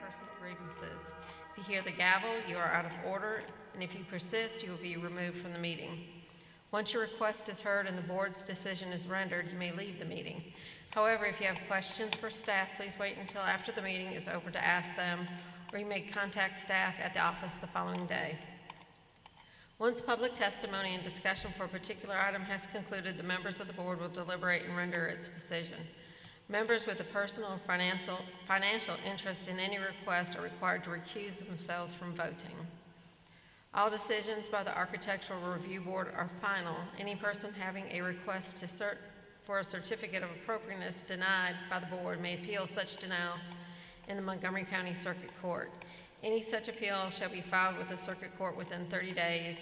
personal grievances. If you hear the gavel, you are out of order, and if you persist, you will be removed from the meeting. Once your request is heard and the board's decision is rendered, you may leave the meeting. However, if you have questions for staff, please wait until after the meeting is over to ask them, or you may contact staff at the office the following day. Once public testimony and discussion for a particular item has concluded, the members of the board will deliberate and render its decision. Members with a personal or financial interest in any request are required to recuse themselves from voting. All decisions by the Architectural Review Board are final. Any person having a request for a certificate of appropriateness denied by the board may appeal such denial in the Montgomery County Circuit Court. Any such appeal shall be filed with the Circuit Court within 30 days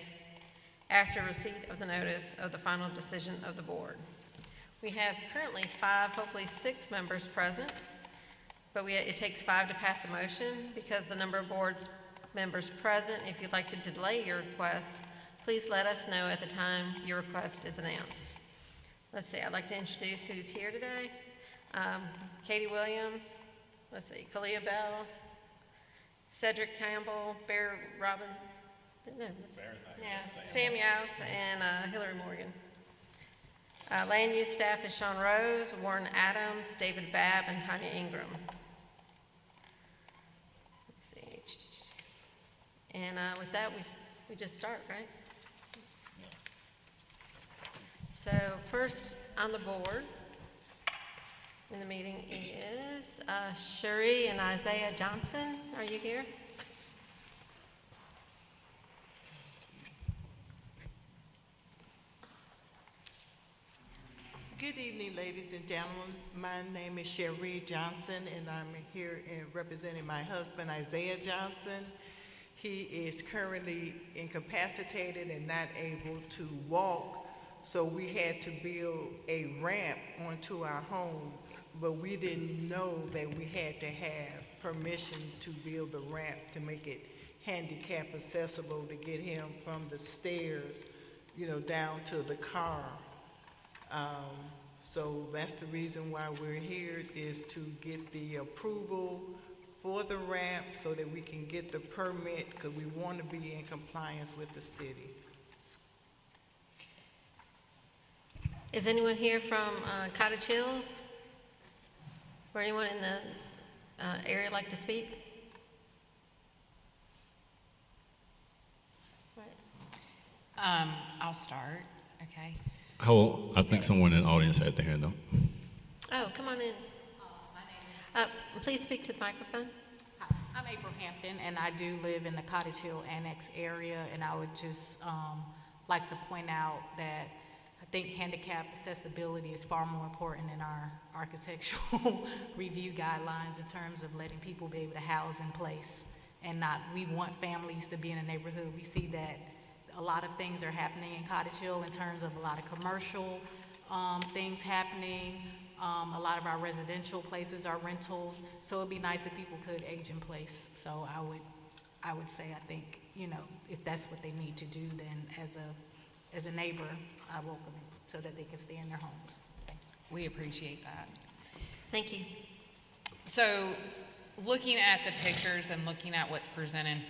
after receipt of the notice of the final decision of the board. We have currently 5, hopefully 6 members present, but it takes 5 to pass a motion. Because the number of board members present, if you'd like to delay your request, please let us know at the time your request is announced. Let's see, I'd like to introduce who's here today. Katie Williams, let's see, Kalia Bell, Cedric Campbell, Bear Robin, Sam Yaus, and Hillary Morgan. Land use staff is Sean Rose, Warren Adams, David Babb, and Tanya Ingram. Let's see. And with that, we just start, right? So first on the board in the meeting is Sherr and Isiah Johnson. Are you here? Good evening, ladies and gentlemen. My name is Sherr Johnson, and I'm here representing my husband, Isiah Johnson. He is currently incapacitated and not able to walk, so we had to build a ramp onto our home, but we didn't know that we had to have permission to build the ramp to make it handicap accessible to get him from the stairs, down to the car. So that's the reason why we're here, is to get the approval for the ramp so that we can get the permit, because we want to be in compliance with the city. Is anyone here from Cottage Hills? Or anyone in the area like to speak? I'll start, okay. I think someone in the audience had their hand up. Oh, come on in. My name is... Please speak to the microphone. Hi, I'm April Hampton, and I do live in the Cottage Hill Annex area, and I would just like to point out that I think handicap accessibility is far more important in our architectural review guidelines in terms of letting people be able to house in place. And we want families to be in a neighborhood. We see that a lot of things are happening in Cottage Hill in terms of a lot of commercial things happening. A lot of our residential places are rentals, so it'd be nice if people could age in place. So I would say, I think, if that's what they need to do, then as a neighbor, I welcome it so that they can stay in their homes. Thank you. We appreciate that. Thank you. So looking at the pictures and looking at what's presented,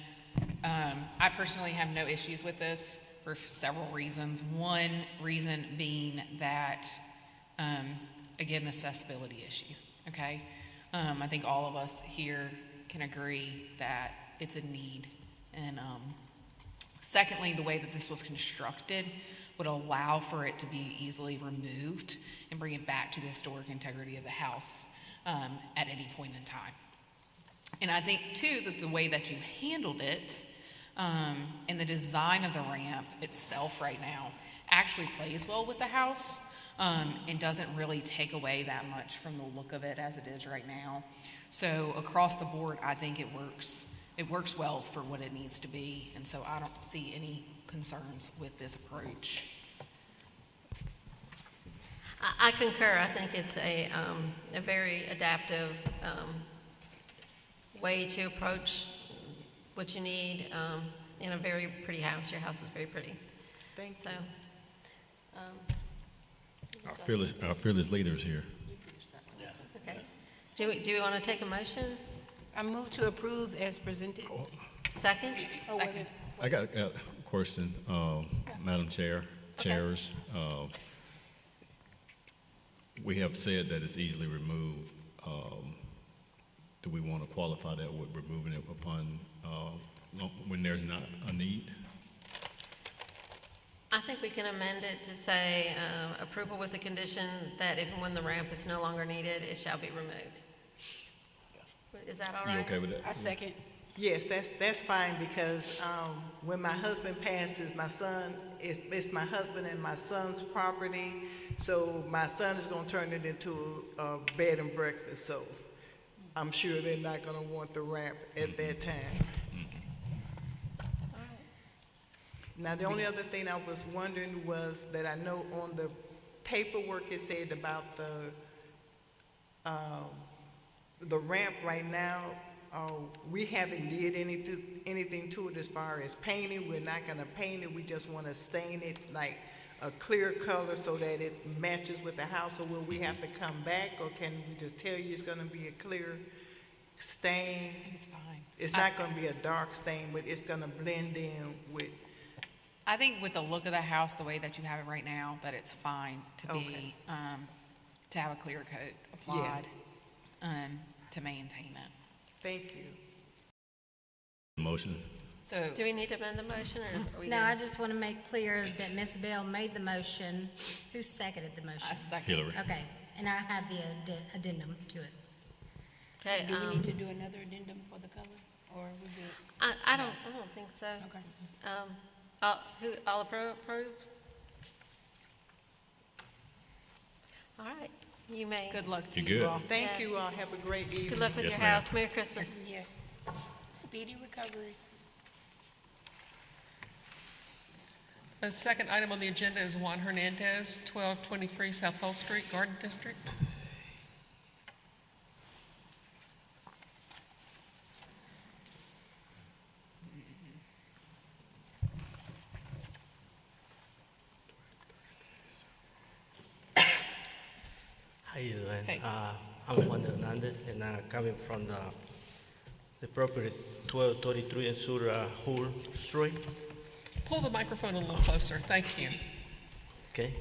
I personally have no issues with this for several reasons. One reason being that, again, the accessibility issue, okay? I think all of us here can agree that it's a need. And secondly, the way that this was constructed would allow for it to be easily removed and bring it back to the historic integrity of the house at any point in time. And I think, too, that the way that you handled it and the design of the ramp itself right now actually plays well with the house and doesn't really take away that much from the look of it as it is right now. So across the board, I think it works well for what it needs to be, and so I don't see any concerns with this approach. I concur. I think it's a very adaptive way to approach what you need in a very pretty house. Your house is very pretty. Thank you. Our fearless leaders here. Okay. Do we want to take a motion? I move to approve as presented. Second? Second. I got a question, Madam Chair, chairs. We have said that it's easily removed. Do we want to qualify that with removing it upon, when there's not a need? I think we can amend it to say approval with the condition that if and when the ramp is no longer needed, it shall be removed. Is that all right? You okay with that? I second. Yes, that's fine, because when my husband passes, my son, it's my husband and my son's property, so my son is gonna turn it into a bed and breakfast, so I'm sure they're not gonna want the ramp at that time. Now, the only other thing I was wondering was that I know on the paperwork it said about the ramp right now, we haven't did anything to it as far as painting. We're not gonna paint it, we just wanna stain it like a clear color so that it matches with the house, or will we have to come back, or can we just tell you it's gonna be a clear stain? It's fine. It's not gonna be a dark stain, but it's gonna blend in with, I think with the look of the house, the way that you have it right now, that it's fine to be, Okay. to have a clear coat applied, to maintain it. thank you. Motion? So, Do we need to amend the motion, or are we No, good? I just want to make clear that Ms. Bell made the motion. Who seconded the motion? a second. Hillary. Okay, and I have the addendum to it. Okay, Do we need to do another addendum for the color, or are we good? I don't think so. Okay. All approve? All right, you may. Good luck to You you good? all. Thank Yeah. you all, have a great evening. Good luck with Yes, your ma'am. house. Merry Christmas. Yes. Speedy recovery. The second item on the agenda is Juan Hernandez, 1223 South Pole Street, Garden District. How you doing? Hey. I'm Juan Hernandez, and I'm coming from the property 1233 in Hull Street. Pull the microphone a little closer, thank you. Okay,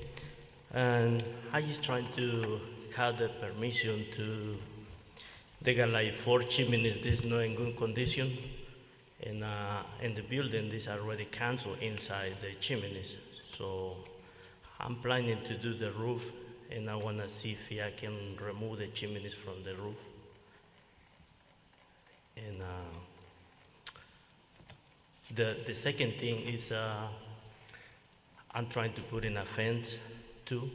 and I just trying to have the permission to. They got like 4 chimneys. This not in good condition, and in the building, these are already canceled inside the chimneys. So I'm planning to do the roof, and I want to see if I can remove the chimneys from the roof. And the second thing is I'm trying to put in a fence too,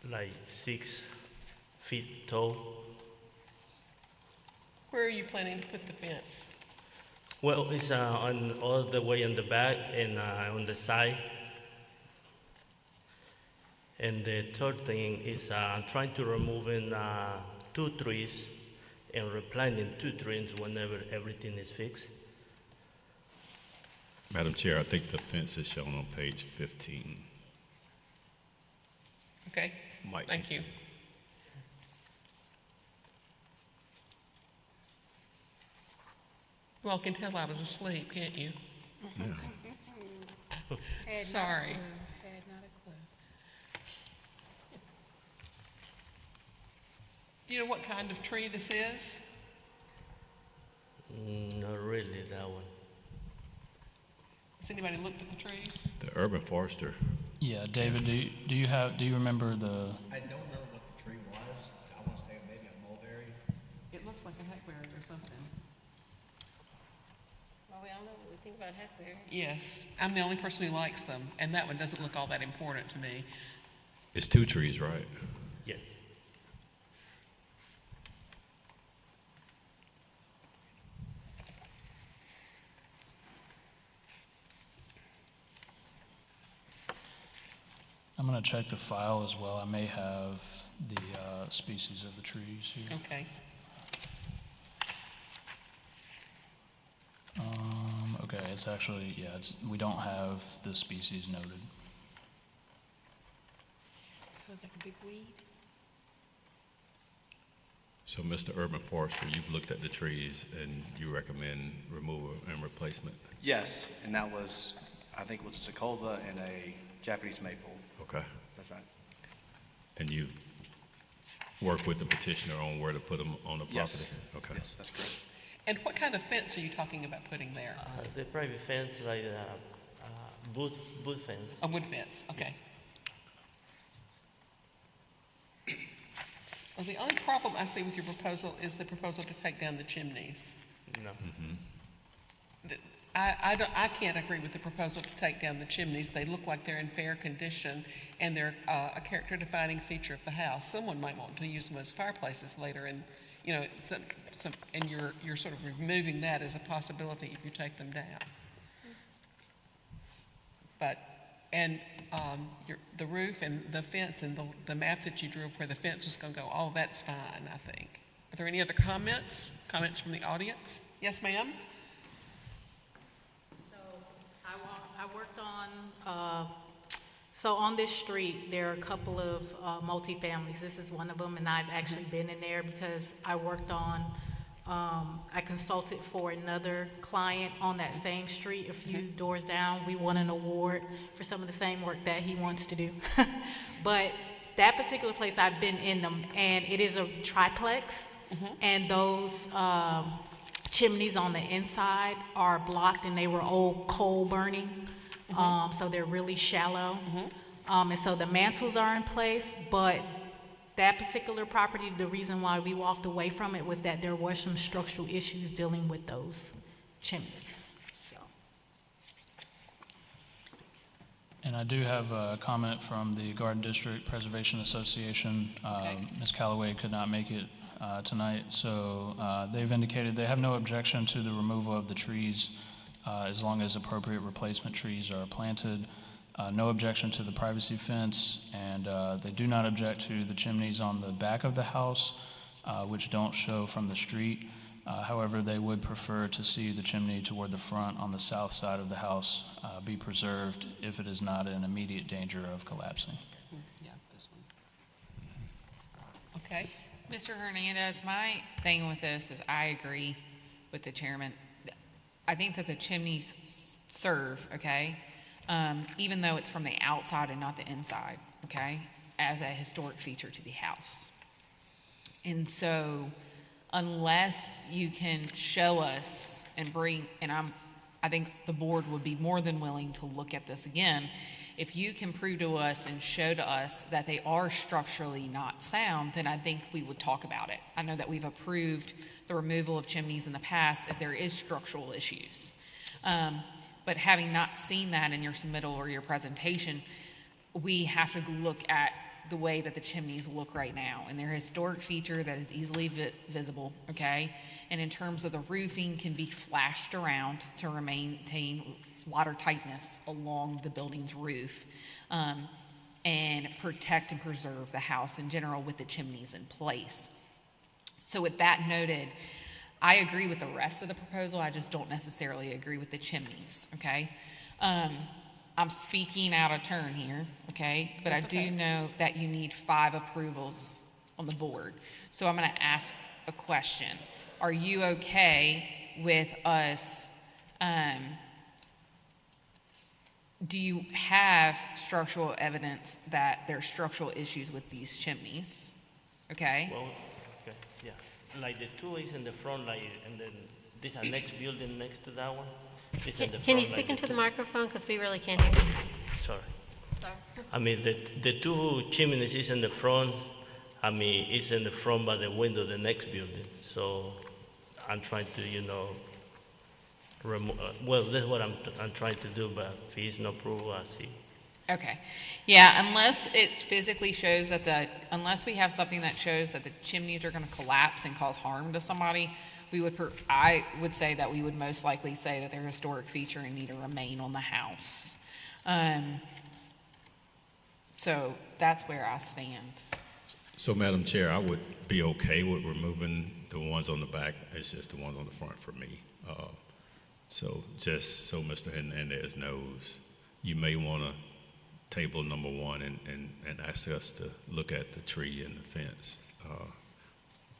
like 6 feet tall. Where are you planning to put the fence? Well, it's on all the way on the back and on the side. And the third thing is I'm trying to remove 2 trees and replanting 2 trees whenever everything is fixed. Madam Chair, I think the fence is shown on page 15. Okay, Mike. thank you. You all can tell I was asleep, can't you? Yeah. Sorry. Had not a clue. Do you know what kind of tree this is? Not really that one. Has anybody looked at the tree? The urban forester. Yeah, David, do you remember the, I don't know what the tree was. I want to say maybe a mulberry. It looks like a hackberry or something. Well, we all know what we think about hackberries. Yes, I'm the only person who likes them, and that one doesn't look all that important to me. It's 2 trees, right? Yes. I'm gonna check the file as well. I may have the species of the trees here. Okay. Okay, it's actually, yeah, we don't have the species noted. So it's like a big weed? So, Mr. Urban Forester, you've looked at the trees and you recommend removal and replacement? Yes, and that was, I think it was a Cicova and a Japanese maple. Okay. That's right. And you've worked with the petitioner on where to put them on the Yes. property? Okay. Yes, that's correct. And what kind of fence are you talking about putting there? The private fence, like boot fence. A wood fence, okay. Well, the only problem I see with your proposal is the proposal to take down the chimneys. No. I can't agree with the proposal to take down the chimneys. They look like they're in fair condition, and they're a character-defining feature of the house. Someone might want to use them as fireplaces later, and you know, and you're sort of removing that as a possibility if you take them down. But the roof and the fence and the map that you drew of where the fence was going to go, all that's fine, I think. Are there any other comments? Comments from the audience? Yes, ma'am? So I worked on, so on this street, there are a couple of multifamilies. This is one of them, and I've actually been in there because I worked on, I consulted for another client on that same street a few doors down. We won an award for some of the same work that he wants to do. But that particular place, I've been in them, and it is a triplex, and those chimneys on the inside are blocked, and they were old coal burning, so they're really shallow. And so the mantles are in place, but that particular property, the reason why we walked away from it was that there were some structural issues dealing with those chimneys. So. And I do have a comment from the Garden District Preservation Association. Ms. Callaway could not make it tonight, so they've indicated they have no objection to the removal of the trees as long as appropriate replacement trees are planted. No objection to the privacy fence, and they do not object to the chimneys on the back of the house, which don't show from the street. However, they would prefer to see the chimney toward the front on the south side of the house be preserved if it is not in immediate danger of collapsing. Yeah, this one. Okay. Mr. Hernandez, my thing with this is I agree with the chairman. I think that the chimneys serve, okay, even though it's from the outside and not the inside, okay, as a historic feature to the house. And so unless you can show us and bring, and I think the board would be more than willing to look at this again, if you can prove to us and show to us that they are structurally not sound, then I think we would talk about it. I know that we've approved the removal of chimneys in the past if there is structural issues. But having not seen that in your submittal or your presentation, we have to look at the way that the chimneys look right now. And they're a historic feature that is easily visible, okay? And in terms of the roofing, can be flashed around to maintain water tightness along the building's roof and protect and preserve the house in general with the chimneys in place. So with that noted, I agree with the rest of the proposal. I just don't necessarily agree with the chimneys, okay? I'm speaking out of turn here, okay? But I do know that you need 5 approvals on the board. So I'm gonna ask a question. Are you okay with us, do you have structural evidence that there's structural issues with these chimneys? Okay? Well, okay, yeah. Like the 2 is in the front, like, and then this a next building next to that one. It's in the Can you front, speak like into the microphone, because we really can't hear you? Sorry. I mean, the 2 chimneys is in the front. I mean, it's in the front by the window, the next building. So I'm trying to, you know, well, that's what I'm trying to do, but if it's not approval, I see. Okay. Yeah, unless it physically shows that unless we have something that shows that the chimneys are going to collapse and cause harm to somebody, I would say that we would most likely say that they're a historic feature and need to remain on the house. So that's where I stand. So, Madam Chair, I would be okay with removing the ones on the back. It's just the ones on the front for me. So just so Mr. Hernandez knows, you may want to table number 1 and ask us to look at the tree and the fence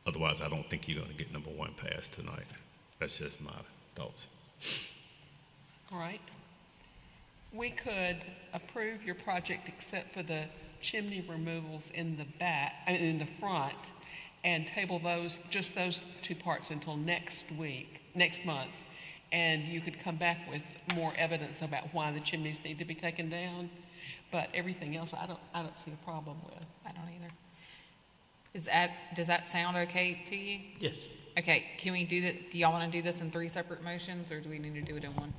Otherwise, I don't think you're going to get number one passed tonight. That's just my thoughts. All right. We could approve your project except for the chimney removals in the back, in the front, and table those, just those two parts until next month. And you could come back with more evidence about why the chimneys need to be taken down. But everything else, I don't see a problem with. I don't either. Does that sound okay to you? Yes. Okay, can we do that? Do y'all want to do this in 3 separate motions, or do we need to do it in one?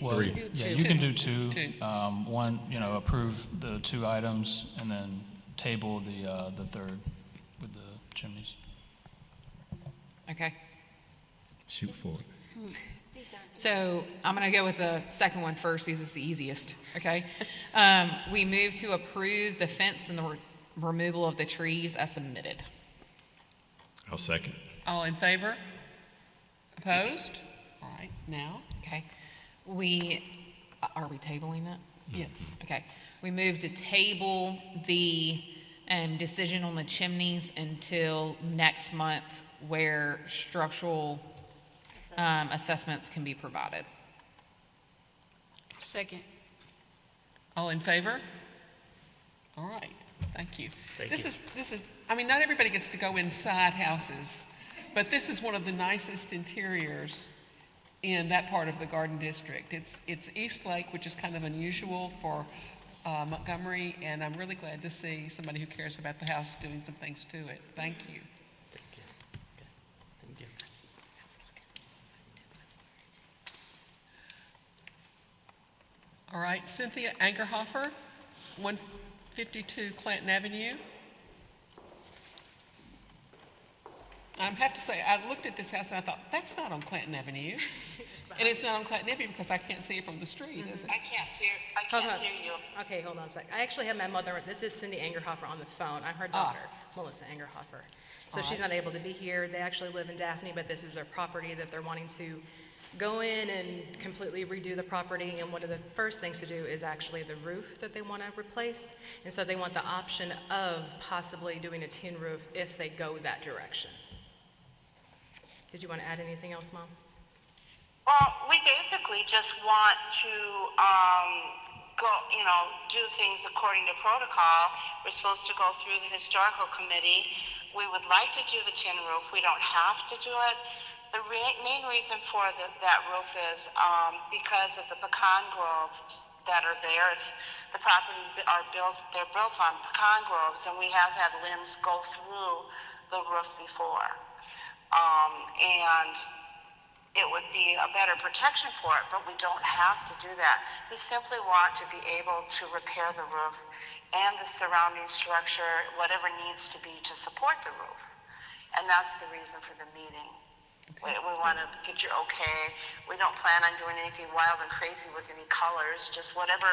Well, Three. yeah, you can do two. Two. One, approve the 2 items, and then table the third with the chimneys. Okay. Shoot for it. So I'm going to go with the second one first because it's the easiest, okay? We move to approve the fence and the removal of the trees as submitted. I'll second. All in favor? Opposed? All right, now? Okay. Are we tabling it? Yes. Okay. We move to table the decision on the chimneys until next month where structural assessments can be provided. Second. All in favor? All right, thank you. Thank This you. is, I mean, not everybody gets to go inside houses, but this is one of the nicest interiors in that part of the Garden District. It's East Lake, which is kind of unusual for Montgomery, and I'm really glad to see somebody who cares about the house doing some things to it. Thank you. Thank you. Okay. Thank you. All right, Cynthia Angerhoffer, 152 Clanton Avenue. I have to say, I looked at this house and I thought, that's not on Clanton Avenue. And it's not on Clanton Avenue because I can't see it from the street, is it? I can't hear you. Okay, hold on a sec. I actually have my mother, this is Cindy Angerhoffer on the phone. I'm her daughter, Melissa Angerhoffer. So she's not able to be here. They actually live in Daphne, but this is their property that they're wanting to go in and completely redo the property. And one of the first things to do is actually the roof that they want to replace. And so they want the option of possibly doing a tin roof if they go that direction. Did you want to add anything else, Mom? Well, we basically just want to go, do things according to protocol. We're supposed to go through the historical committee. We would like to do the tin roof. We don't have to do it. The main reason for that roof is because of the pecan groves that are there. The property they're built on pecan groves, and we have had limbs go through the roof before. And it would be a better protection for it, but we don't have to do that. We simply want to be able to repair the roof and the surrounding structure, whatever needs to be to support the roof. And that's the reason for the meeting. Okay. We want to get your okay. We don't plan on doing anything wild and crazy with any colors, just whatever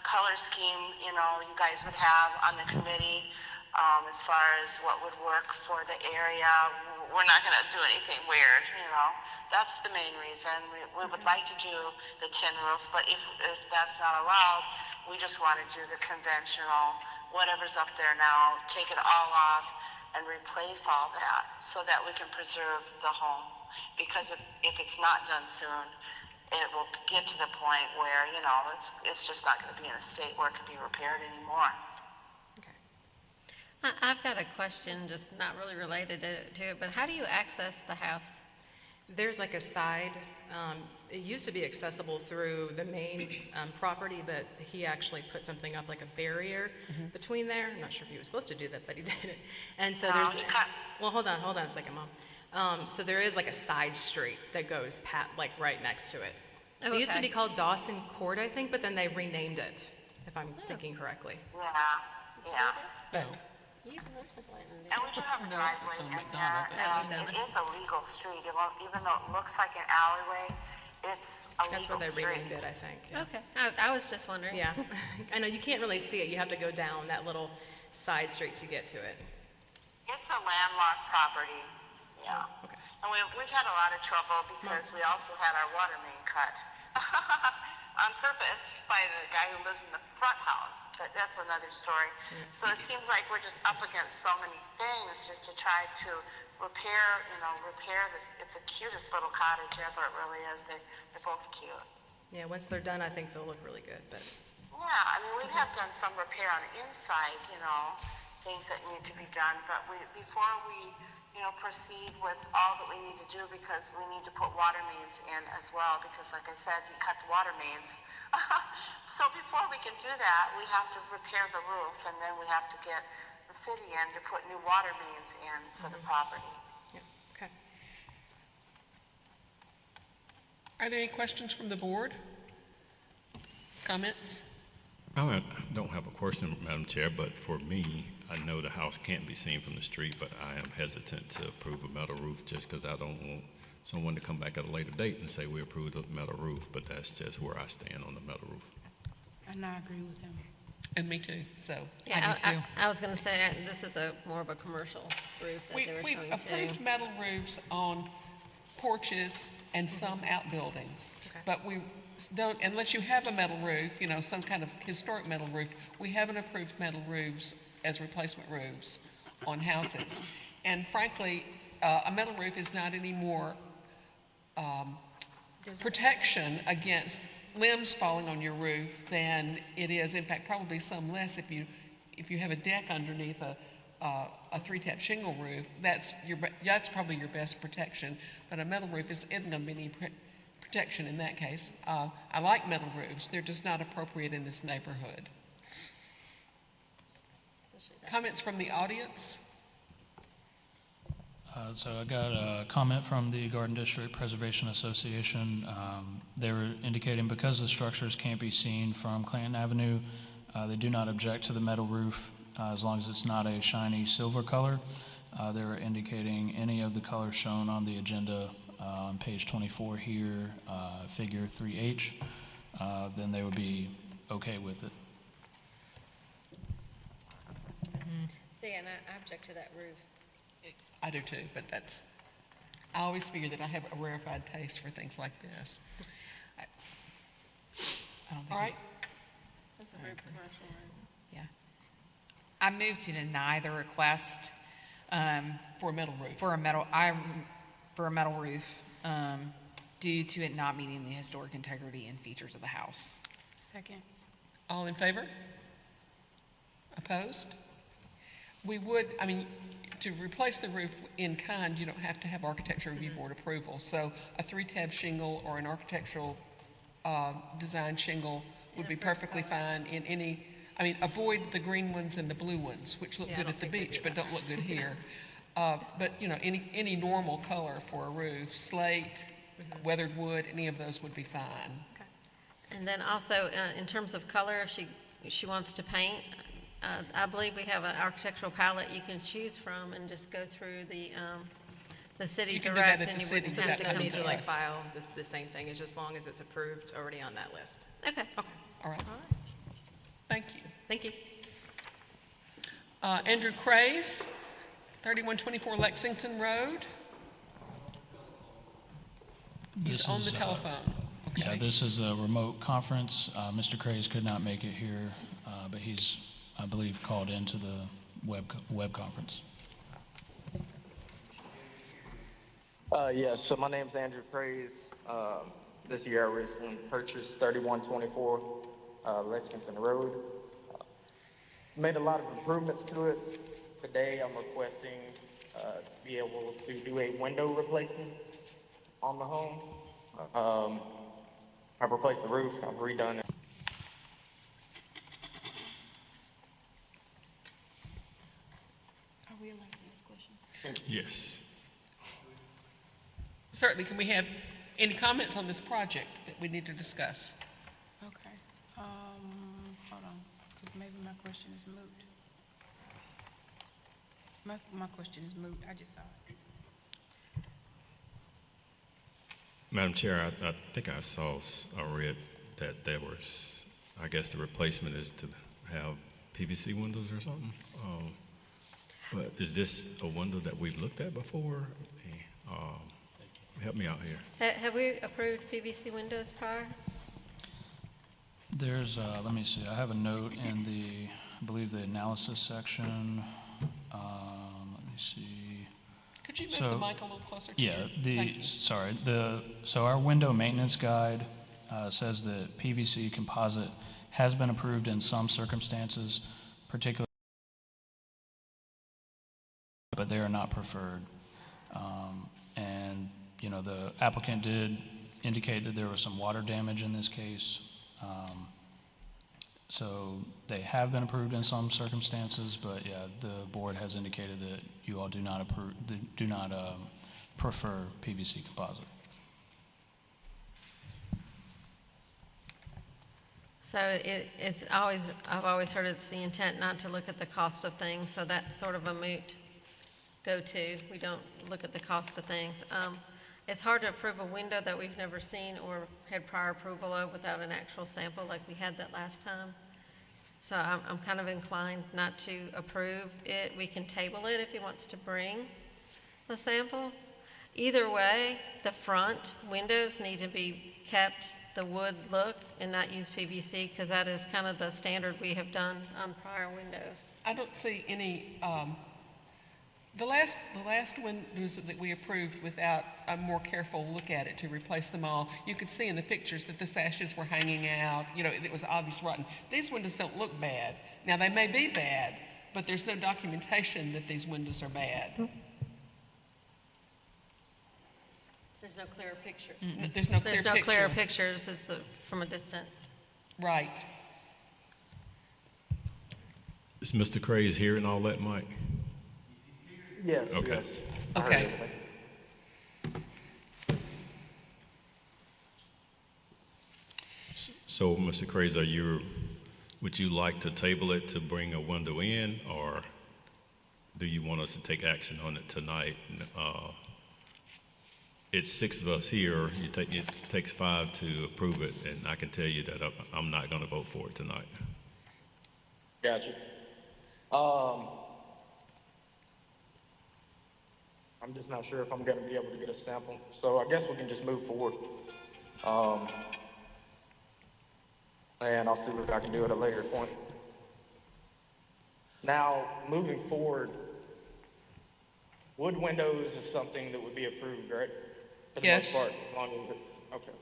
color scheme, you guys would have on the committee. As far as what would work for the area, we're not going to do anything weird, That's the main reason. We would like to do the tin roof, but if that's not allowed, we just want to do the conventional, whatever's up there now, take it all off and replace all that so that we can preserve the home. Because if it's not done soon, it will get to the point where, it's just not going to be in a state where it can be repaired anymore. I've got a question, just not really related to it, but how do you access the house? There's like a side, it used to be accessible through the main property, but he actually put something up like a barrier between there. I'm not sure if he was supposed to do that, but he did it. And so there's, well, hold on a second, Mom. So there is like a side street that goes right next to it. Oh, It used to okay. be called Dawson Court, I think, but then they renamed it, if I'm thinking correctly. Yeah. But And we do have a driveway in there, and it is a legal street. Even though it looks like an alleyway, it's a that's legal what they street. renamed it, I think. Yeah. Okay, I was just wondering. Yeah, I know you can't really see it. You have to go down that little side street to get to it. It's a landlocked property, yeah. Okay. And we've had a lot of trouble because we also had our water main cut. on purpose by the guy who lives in the front house, but that's another story. So it seems like we're just up against so many things just to try to repair this. It's the cutest little cottage ever, it really is. They're both cute. Yeah, once they're done, I think they'll look really good, but. Yeah, I mean, we have done some repair on the inside, things that need to be done, but before we proceed with all that we need to do, because we need to put water mains in as well, because like I said, he cut the water mains. So before we can do that, we have to repair the roof, and then we have to get the city in to put new water mains in for the property. Yeah, okay. Are there any questions from the board? Comments? I don't have a question, Madam Chair, but for me, I know the house can't be seen from the street, but I am hesitant to approve a metal roof just because I don't want someone to come back at a later date and say we approved a metal roof, but that's just where I stand on the metal roof. And I agree with him. And me too, so. Yeah, I was going to say, this is more of a commercial roof that they were We've showing approved too. metal roofs on porches and some outbuildings, but we don't, unless you have a metal roof, some kind of historic metal roof, we haven't approved metal roofs as replacement roofs on houses. And frankly, a metal roof is not any more protection against limbs falling on your roof than it is, in fact, probably some less if you have a deck underneath a 3-tap shingle roof. That's probably your best protection. But a metal roof isn't going to be any protection in that case. I like metal roofs. They're just not appropriate in this neighborhood. Comments from the audience? So I got a comment from the Garden District Preservation Association. They were indicating because the structures can't be seen from Clanton Avenue, they do not object to the metal roof as long as it's not a shiny silver color. They were indicating any of the colors shown on the agenda on page 24 here, figure 3H, then they would be okay with it. See, and I object to that roof. I do too, but I always figure that I have a rarefied taste for things like this. I don't think. All right. That's a very commercial roof. Yeah. I move to deny the request For a metal roof. for a metal roof due to it not meeting the historic integrity and features of the house. Second. All in favor? Opposed? To replace the roof in kind, you don't have to have Architecture Review Board approval. So a 3-tab shingle or an architectural design shingle would be perfectly fine in any, avoid the green ones and the blue ones, which look good at the beach, but don't look good here. But any normal color for a roof, slate, weathered wood, any of those would be fine. And then also, in terms of color, if she wants to paint, I believe we have an architectural palette you can choose from and just go through the city You can do that direct, at and the you city. wouldn't So have that to would come be to to, us. File the same thing, it's just long as it's approved already on that list. Okay. All right. Thank you. Thank you. Andrew Craze, 3124 Lexington Road. He's This on the is, telephone. Yeah, Okay. this is a remote conference. Mr. Craze could not make it here, but he's, I believe, called into the web conference. Yes, so my name's Andrew Craze. This year I recently purchased 3124 Lexington Road. Made a lot of improvements to it. Today I'm requesting to be able to do a window replacement on the home. I've replaced the roof, I've redone it. Are we allowed to ask questions? Yes. Certainly, can we have any comments on this project that we need to discuss? Okay. Hold on, because maybe my question is moot. My question is moot. I just saw it. Madam Chair, I think I read that there was, I guess the replacement is to have PVC windows or something. But is this a window that we've looked at before? Help me out here. Have we approved PVC windows prior? There's, let me see, I have a note in the, I believe the analysis section. Let me see. Could you move the mic a little closer to Yeah, you? sorry, so our window maintenance guide says that PVC composite has been approved in some circumstances, particularly, but they are not preferred. And, you know, the applicant did indicate that there was some water damage in this case. So they have been approved in some circumstances, but yeah, the board has indicated that you all do not prefer PVC composite. So I've always heard it's the intent not to look at the cost of things, so that's sort of a moot go-to. We don't look at the cost of things. It's hard to approve a window that we've never seen or had prior approval of without an actual sample like we had that last time. So I'm kind of inclined not to approve it. We can table it if he wants to bring a sample. Either way, the front windows need to be kept the wood look and not use PVC, because that is kind of the standard we have done on prior windows. I don't see any, the last windows that we approved without a more careful look at it to replace them all, you could see in the pictures that the sashes were hanging out, you know, it was obvious rotten. These windows don't look bad. Now, they may be bad, but there's no documentation that these windows are bad. There's no clear picture. There's no clear picture. Clear pictures. It's from a distance. Right. Is Mr. Craze hearing all that, Mike? Yes. Okay. Yes. Okay. So, Mr. Craze, would you like to table it to bring a window in, or do you want us to take action on it tonight? It's 6 of us here. It takes 5 to approve it, and I can tell you that I'm not going to vote for it tonight. Gotcha. I'm just not sure if I'm going to be able to get a sample, so I guess we can just move forward. And I'll see what I can do at a later point. Now, moving forward, wood windows is something that would be approved, right? For the Yes. most part, as long as okay.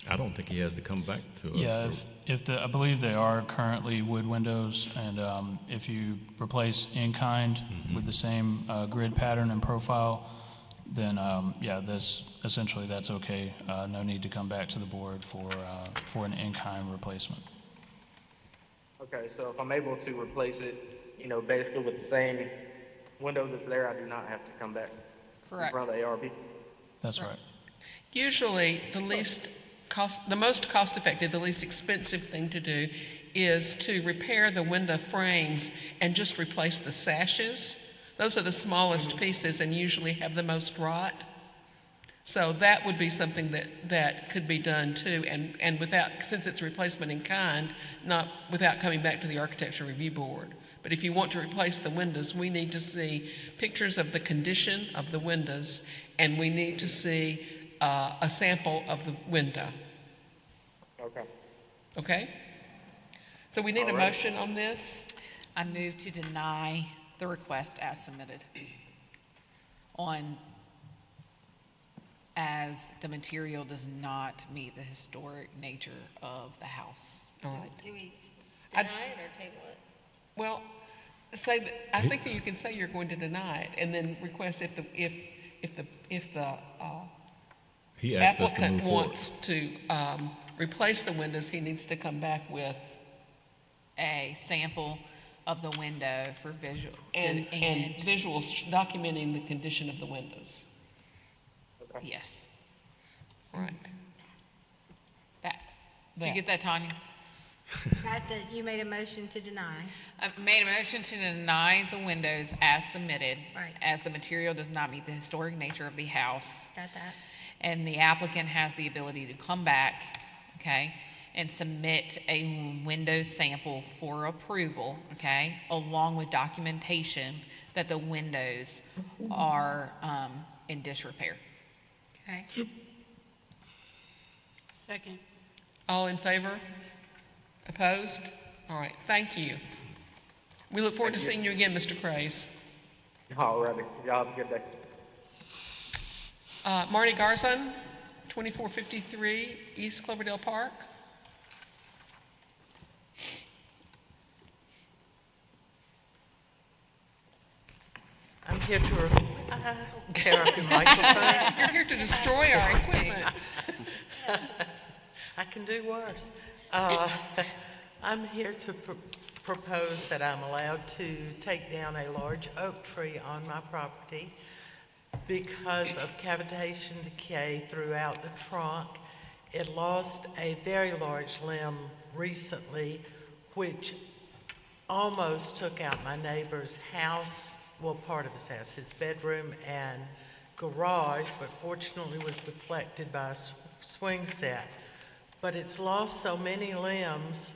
I don't think he has to come back to us. Yeah, I believe they are currently wood windows, and if you replace in-kind with the same grid pattern and profile, then yeah, that's okay. No need to come back to the board for an in-kind replacement. Okay, so if I'm able to replace it, you know, basically with the same window that's there, I do not have to come back Correct. in front of the ARB. That's right. Usually, the most cost-effective, the least expensive thing to do is to repair the window frames and just replace the sashes. Those are the smallest pieces and usually have the most rot. So that would be something that could be done too, and since it's replacement in kind, not without coming back to the Architecture Review Board. But if you want to replace the windows, we need to see pictures of the condition of the windows, and we need to see a sample of the window. Okay. Okay? So we need a motion on this? I move to deny the request as submitted as the material does not meet the historic nature of the house. All right. Do we deny it or table it? Well, I think that you can say you're going to deny it, and then request if the He asked us to applicant move forward. wants to replace the windows, he needs to come back with A sample of the window for visual and visuals documenting the condition of the windows. yes. All right. Did you get that, Tanya? Got that you made a motion to deny. I made a motion to deny the windows as submitted, Right. as the material does not meet the historic nature of the house. Got that? And the applicant has the ability to come back, okay, and submit a window sample for approval, okay, along with documentation that the windows are in disrepair. Okay. Second. All in favor? Opposed? All right, thank you. We look forward to seeing you again, Mr. Craze. All righty. Y'all have a good day. Marty Garzon, 2453 East Cloverdale Park. I'm here to tear up your microphone. You're here to destroy our equipment. I can do worse. I'm here to propose that I'm allowed to take down a large oak tree on my property because of cavitation decay throughout the trunk. It lost a very large limb recently, which almost took out my neighbor's house, well, part of his house, his bedroom and garage, but fortunately was deflected by a swing set. But it's lost so many limbs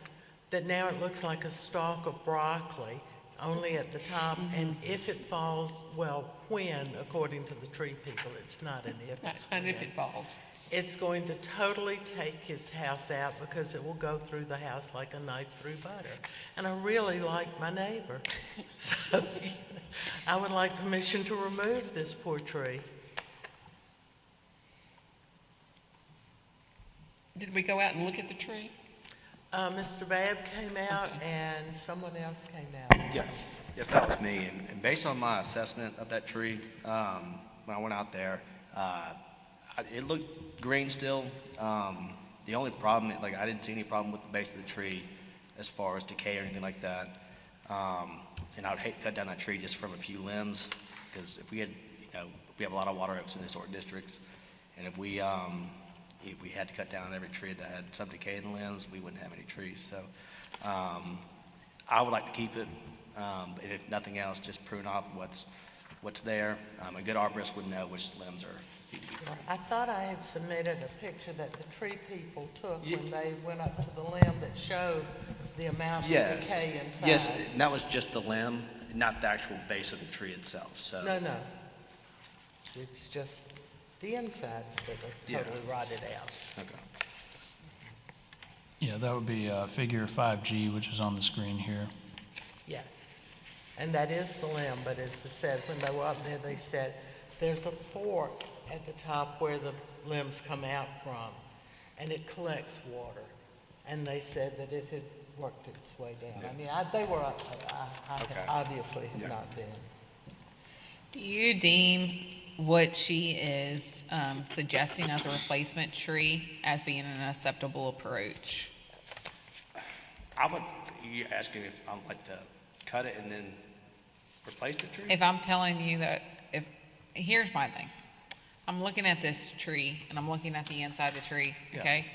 that now it looks like a stalk of broccoli, only at the top. And if it falls, well, when, according to the tree people, it's not an if, it's And when. if it falls. It's going to totally take his house out because it will go through the house like a knife through butter. And I really like my neighbor. So I would like permission to remove this poor tree. Did we go out and look at the tree? Mr. Babb came out and someone else came out. Yes, that was me. And based on my assessment of that tree, when I went out there, it looked green still. The only problem, like I didn't see any problem with the base of the tree as far as decay or anything like that. And I would hate to cut down that tree just from a few limbs, because if we had, we have a lot of water oaks in historic districts, and if we had to cut down every tree that had some decay in the limbs, we wouldn't have any trees. So I would like to keep it, but if nothing else, just prune off what's there. A good arborist would know which limbs need to be pruned. I thought I had submitted a picture that the tree people took when they went up to the limb that showed the amount of decay inside. Yes, and that was just the limb, not the actual base of the tree itself. So No. It's just the insides that are totally rotted out. Okay. Yeah, that would be figure 5G, which is on the screen here. Yeah. And that is the limb, but as I said, when they were up there, they said there's a fork at the top where the limbs come out from, and it collects water. And they said that it had worked its way down. I mean, they were, obviously had not been. Do you deem what she is suggesting as a replacement tree as being an acceptable approach? You're asking if I'd like to cut it and then replace the tree? If I'm telling you that, here's my thing. I'm looking at this tree, and I'm looking at the inside of the tree, okay?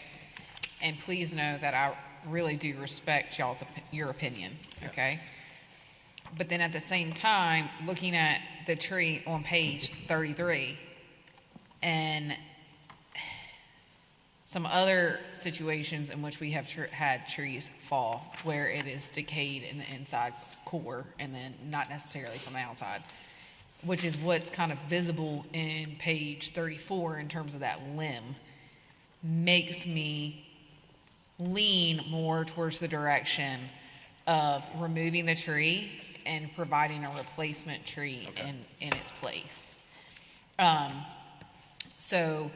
And please know that I really do respect your opinion, okay? But then at the same time, looking at the tree on page 33 and some other situations in which we have had trees fall where it is decayed in the inside core and then not necessarily from the outside, which is what's kind of visible in page 34 in terms of that limb, makes me lean more towards the direction of removing the tree and providing a replacement tree in its place. So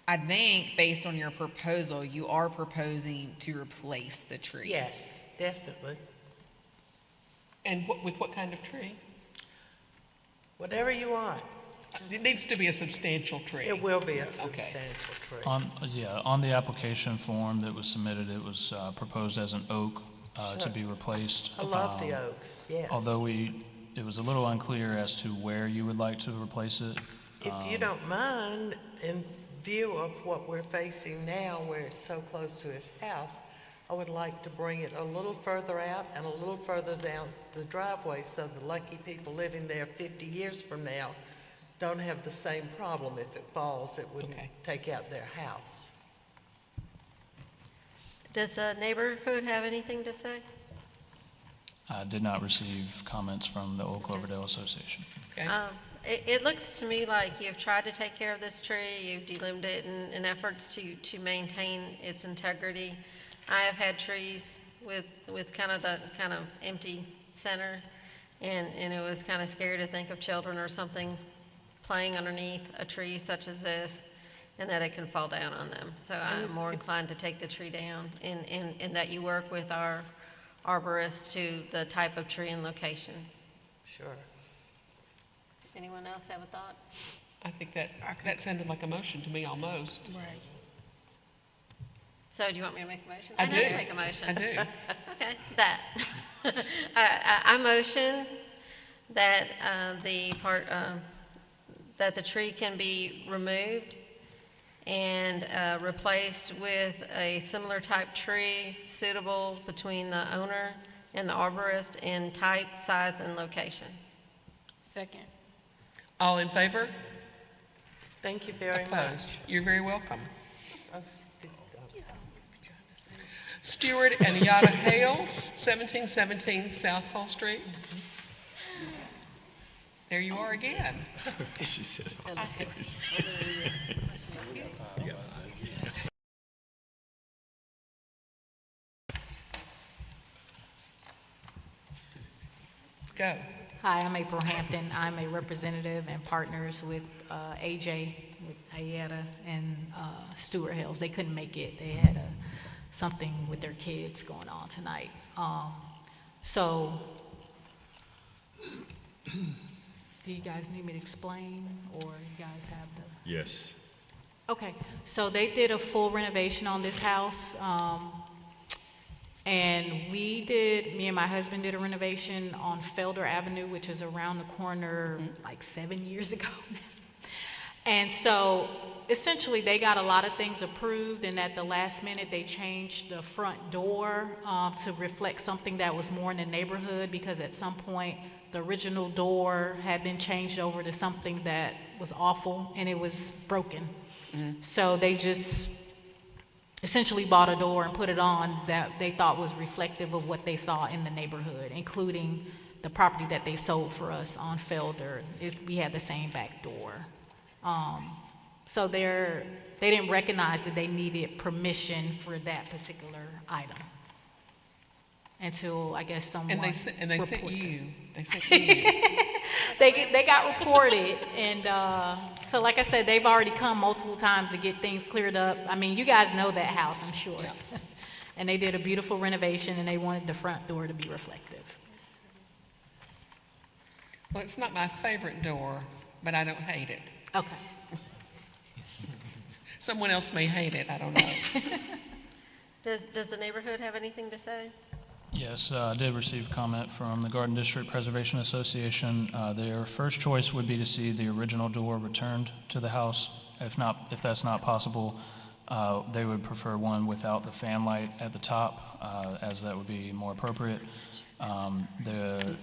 I think based on your proposal, you are proposing to replace the tree. Yes, definitely. And with what kind of tree? Whatever you want. It needs to be a substantial tree. It will be a substantial tree. On the application form that was submitted, it was proposed as an oak to be replaced. I love the oaks, yes. Although it was a little unclear as to where you would like to replace it. If you don't mind, in view of what we're facing now, where it's so close to his house, I would like to bring it a little further out and a little further down the driveway so the lucky people living there 50 years from now don't have the same problem. If it falls, it wouldn't take out their house. Does the neighborhood have anything to say? I did not receive comments from the Old Cloverdale Association. It looks to me like you've tried to take care of this tree, you've delimbed it in efforts to maintain its integrity. I have had trees with kind of empty center, and it was kind of scary to think of children or something playing underneath a tree such as this, and that it can fall down on them. So I'm more inclined to take the tree down, and that you work with our arborist to the type of tree and location. Sure. Anyone else have a thought? I think that sounded like a motion to me almost. Right. So do you want me to make a motion? I know do. you make a motion. I do. Okay, that. I motion that that the tree can be removed and replaced with a similar type tree suitable between the owner and the arborist in type, size, and location. Second. All in favor? Thank you very Opposed? much. You're very welcome. Oh, Stewart and Yada Hales, 1717 South Pole Street. There you are again. She said, Go. Hi, I'm April Hampton. I'm a representative and partners with AJ, with Ayetta, and Stewart Hills. They couldn't make it. They had something with their kids going on tonight. So, do you guys need me to explain, or you guys have the? yes. Okay, so they did a full renovation on this house. And me and my husband did a renovation on Felder Avenue, which is around the corner like 7 years ago now. And so essentially they got a lot of things approved, and at the last minute they changed the front door to reflect something that was more in the neighborhood, because at some point the original door had been changed over to something that was awful and it was broken. So they just essentially bought a door and put it on that they thought was reflective of what they saw in the neighborhood, including the property that they sold for us on Felder. We had the same back door. So they didn't recognize that they needed permission for that particular item until, I guess, someone And they sent reported. you. They sent you. They got reported, and so like I said, they've already come multiple times to get things cleared up. I mean, you guys know that house, I'm sure. Yeah. And they did a beautiful renovation, and they wanted the front door to be reflective. Well, it's not my favorite door, but I don't hate it. Okay. Someone else may hate it, I don't know. Does the neighborhood have anything to say? Yes, I did receive comment from the Garden District Preservation Association. Their first choice would be to see the original door returned to the house. If that's not possible, they would prefer one without the fan light at the top, as that would be more appropriate. The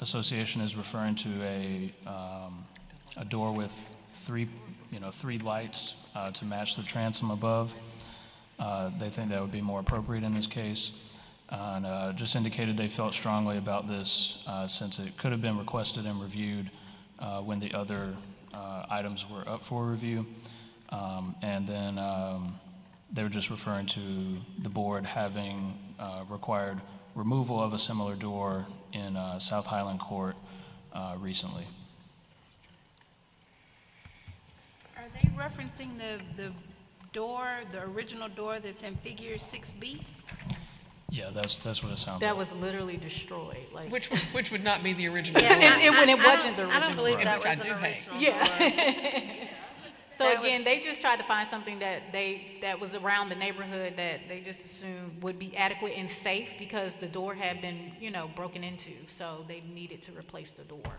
association is referring to a door with three lights to match the transom above. They think that would be more appropriate in this case. And just indicated they felt strongly about this since it could have been requested and reviewed when the other items were up for review. And then they were just referring to the board having required removal of a similar door in South Highland Court recently. Are they referencing the door, the original door that's in figure 6B? Yeah, that's what it sounds That like. was literally destroyed. Like, Which would not be the original Yeah, door. when it wasn't the I don't original believe door. that Which I was do an hate. original Yeah. door. So That again, they just tried to find something that was around the neighborhood that they just assumed would be adequate and safe, because the door had been, broken into. So they needed to replace the door.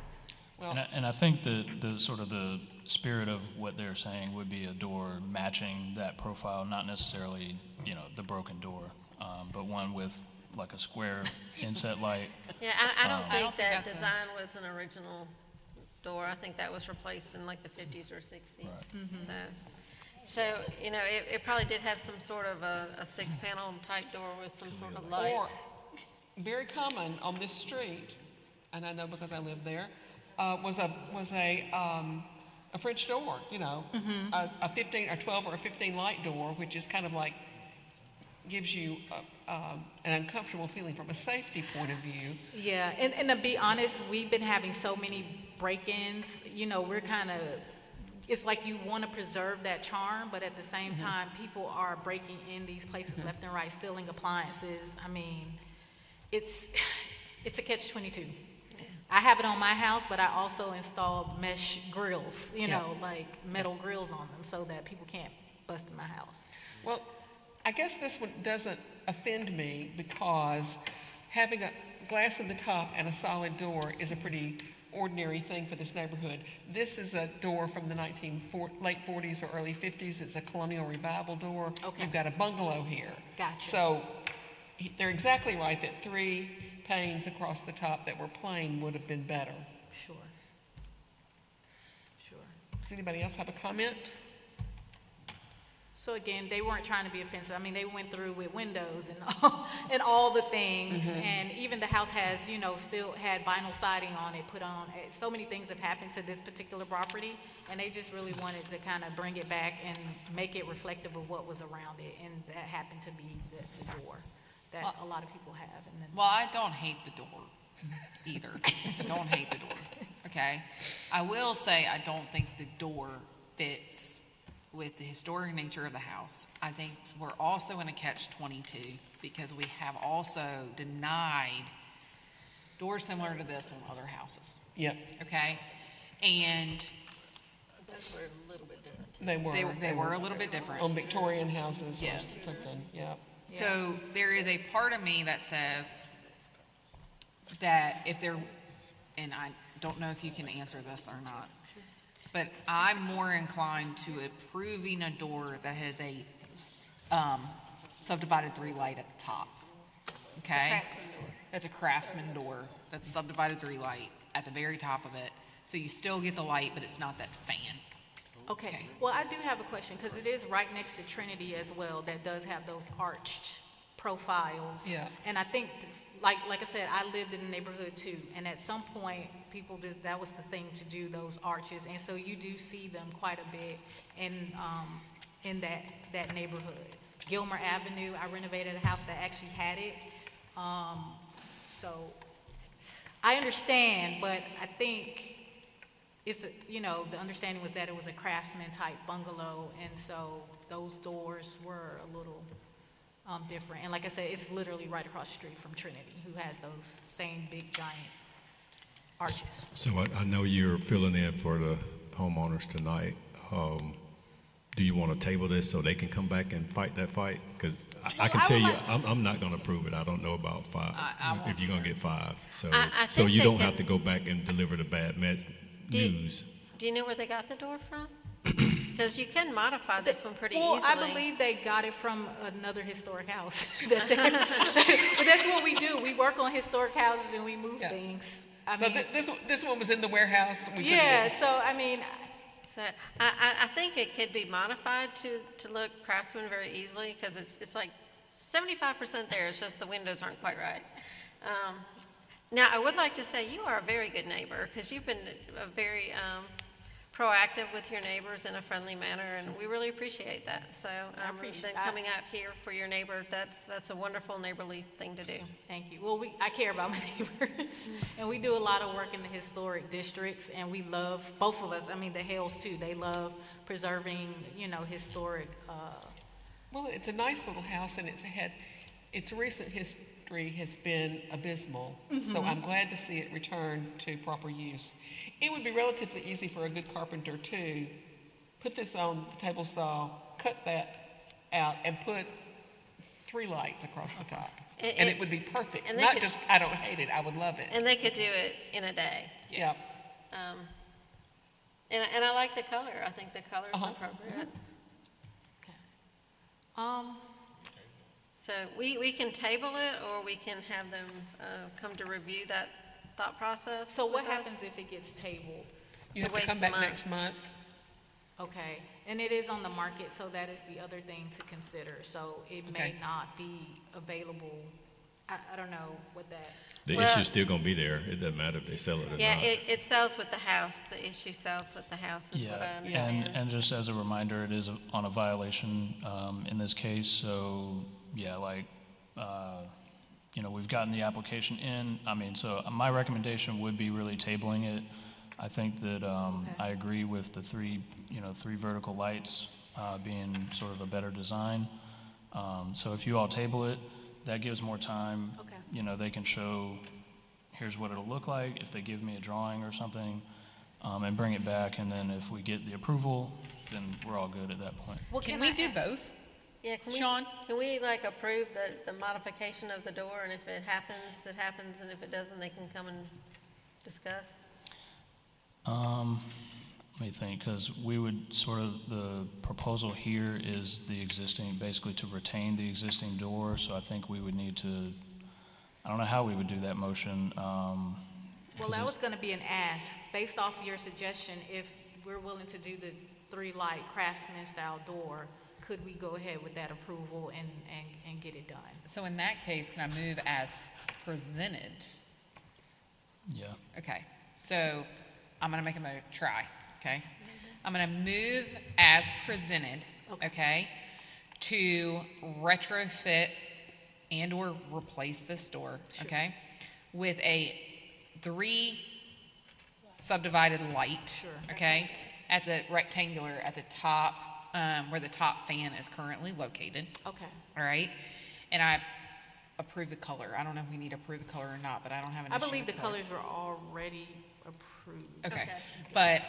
Well, And I think the sort of the spirit of what they're saying would be a door matching that profile, not necessarily, the broken door, but one with like a square inset light. Yeah, I don't I think don't think that that's a- design was an original door. I think that was replaced in like the 50s or 60s. So it probably did have some sort of a 6-panel type door with some sort of light. or very common on this street, and I know because I live there, was a French door, you know, a 15 or 12 or a 15 light door, which is kind of like gives you an uncomfortable feeling from a safety point of view. Yeah, and to be honest, we've been having so many break-ins, you know, we're kind of, it's like you want to preserve that charm, but at the same time, people are breaking in these places left and right, stealing appliances. I mean, it's a catch-22. I have it on my house, but I also installed mesh grills, you know, like metal grills on them so that people can't bust in my house. Well, I guess this one doesn't offend me because having a glass in the top and a solid door is a pretty ordinary thing for this neighborhood. This is a door from the late 40s or early 50s. It's a colonial revival door. Okay. You've got a bungalow here. Gotcha. So they're exactly right that 3 panes across the top that were plain would have been better. Sure. Does anybody else have a comment? So again, they weren't trying to be offensive. I mean, they went through with windows and all the things. And even the house has, you know, still had vinyl siding on it, put on. So many things have happened to this particular property, and they just really wanted to kind of bring it back and make it reflective of what was around it. And that happened to be the door that a lot of people have. And then, Well, I don't hate the door either. I don't hate the door, okay? I will say I don't think the door fits with the historic nature of the house. I think we're also in a catch-22 because we have also denied doors similar to this on other houses. Yep. Okay? And Those were a little bit different. They were a little bit different. on Victorian houses Yes. or something. Yeah. So there is a part of me that says that if there, and I don't know if you can answer this or not, but I'm more inclined to approving a door that has a subdivided 3 light at the top. Okay? That's a craftsman door. That's a subdivided 3 light at the very top of it. So you still get the light, but it's not that fan. okay. Well, I do have a question because it is right next to Trinity as well. That does have those arched profiles. Yeah. And I think, like I said, I lived in the neighborhood too. And at some point, people just, that was the thing to do, those arches. And so you do see them quite a bit in that neighborhood. Gilmer Avenue, I renovated a house that actually had it. So I understand, but I think it's, the understanding was that it was a craftsman type bungalow. And so those doors were a little different. And like I said, it's literally right across the street from Trinity, who has those same big giant arches. So I know you're filling in for the homeowners tonight. Do you want to table this so they can come back and fight that fight? Because I can tell you, I'm not going to approve it. I don't know about 5, if you're going to get 5. So you don't have to go back and deliver the bad news. Do you know where they got the door from? Because you can modify this one pretty easily. Well, I believe they got it from another historic house. But that's what we do. We work on historic houses and we move things. This one was in the warehouse. So I think it could be modified to look craftsman very easily because it's like 75% there. It's just the windows aren't quite right. Now, I would like to say you are a very good neighbor because you've been very proactive with your neighbors in a friendly manner, and we really appreciate that. So coming out here for your neighbor, that's a wonderful neighborly thing to do. Thank you. Well, I care about my neighbors, and we do a lot of work in the historic districts, and we love, both of us, the Hales too, they love preserving, historic. Well, it's a nice little house, and its recent history has been abysmal, so I'm glad to see it return to proper use. It would be relatively easy for a good carpenter to put this on the table saw, cut that out, and put 3 lights across the top. And it would be perfect. And Not just, I don't hate it, I would love it. And they could do it in a day. Yes. And I like the color. I think the color is appropriate. So we can table it, or we can have them come to review that thought process. So what happens if it gets tabled? You have to come back next month. Okay, and it is on the market, so that is the other thing to consider. So it may not be available. I don't know what that, The Well- issue's still gonna be there. It doesn't matter if they sell it or Yeah, not. it sells with the house. The issue sells with the house is what I Yeah, understand. and just as a reminder, it is on a violation in this case, so, yeah, like, we've gotten the application in, so my recommendation would be really tabling it. I think that I agree with the three vertical lights being sort of a better design. So if you all table it, that gives more time. Okay. They can show, here's what it'll look like, if they give me a drawing or something, and bring it back, and then if we get the approval, then we're all good at that point. well, Can we do both? Yeah, can Sean? can we like approve the modification of the door, and if it happens, it happens, and if it doesn't, they can come and discuss? Let me think, because we would the proposal here is the existing, basically to retain the existing door, so I think we would need to, I don't know how we would do that motion. well, that was gonna be an ask, based off of your suggestion, if we're willing to do the 3-light craftsman style door, could we go ahead with that approval and get it done? So in that case, can I move as presented? Yeah. Okay, so I'm gonna make a try, okay? I'm gonna move as presented, okay, to retrofit and/or replace this door, okay, with a 3 subdivided light, okay, at the rectangular at the top, where the top fan is currently located. Okay. All right, and I approve the color. I don't know if we need to approve the color or not, but I don't have an I issue believe the with color. colors were already approved. Okay, but,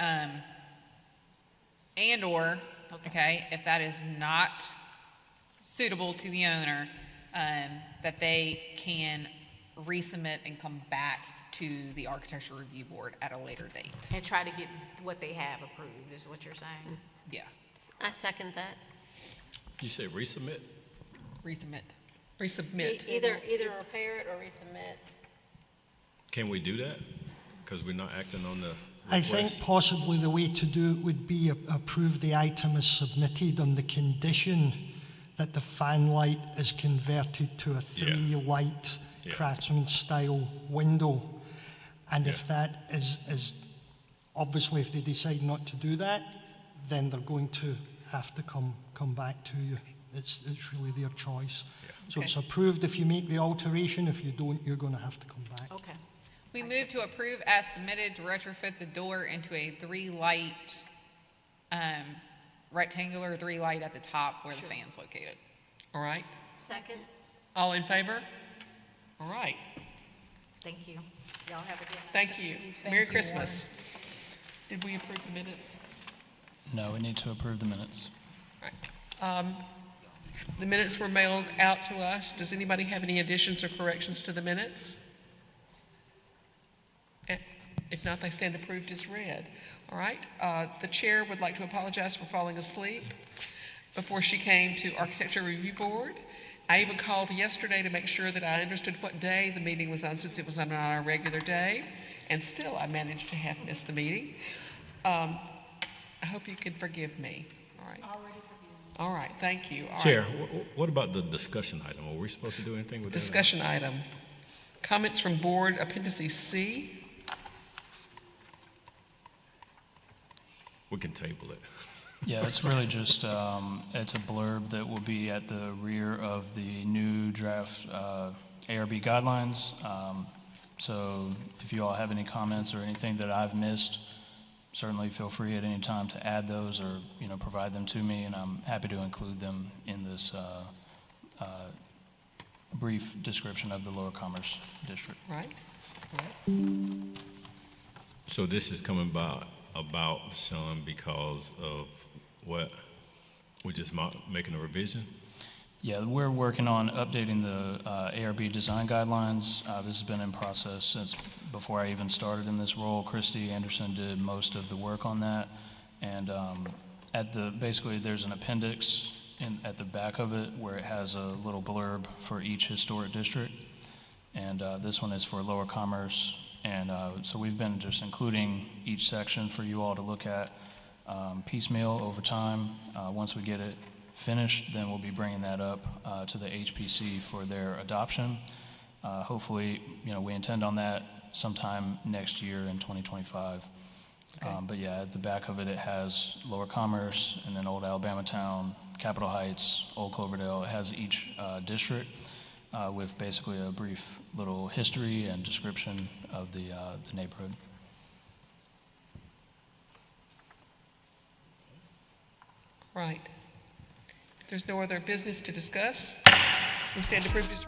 and/or, okay, if that is not suitable to the owner, that they can resubmit and come back to the Architectural Review Board at a later date. And try to get what they have approved, is what you're saying? Yeah, I second that. You say resubmit? resubmit. Resubmit. Either repair it or resubmit. Can we do that? Because we're not acting on the I request. think possibly the way to do it would be approve the item as submitted on the condition that the fan light is converted to a 3-light craftsman style window. And if that is obviously if they decide not to do that, then they're going to have to come back to you. It's really their choice. So Okay. it's approved if you make the alteration. If you don't, you're going to have to come back. Okay. We move to approve as submitted to retrofit the door into a 3-light, rectangular 3-light at the top where the fan's located. All right. Second? All in favor? All right. Thank you. Y'all have a good night. Thank you. Thank Merry you, Christmas. Did we approve the minutes? No, we need to approve the minutes. All right. The minutes were mailed out to us. Does anybody have any additions or corrections to the minutes? If not, they stand approved as read. All right. The chair would like to apologize for falling asleep before she came to Architecture Review Board. I even called yesterday to make sure that I understood what day the meeting was on, since it was on our regular day, and still I managed to have missed the meeting. I hope you can forgive me. All right. All right, thank you. All Chair, right. what about the discussion item? Are we supposed to do anything with that? Discussion item. Comments from board, appendices C. We can table it. Yeah, it's really just, it's a blurb that will be at the rear of the new draft ARB guidelines. So if you all have any comments or anything that I've missed, certainly feel free at any time to add those or, provide them to me, and I'm happy to include them in this brief description of the Lower Commerce District. Right. So this is coming about, Sean, because of what? We're just making a revision? Yeah, we're working on updating the ARB design guidelines. This has been in process since before I even started in this role. Christy Anderson did most of the work on that. And basically there's an appendix at the back of it where it has a little blurb for each historic district. And this one is for Lower Commerce. And so we've been just including each section for you all to look at piecemeal over time. Once we get it finished, then we'll be bringing that up to the HPC for their adoption. Hopefully, we intend on that sometime next year in 2025. Okay. But yeah, at the back of it, it has Lower Commerce, and then Old Alabama Town, Capitol Heights, Old Cloverdale. It has each district with basically a brief little history and description of the neighborhood. Right. If there's no other business to discuss, we stand approved as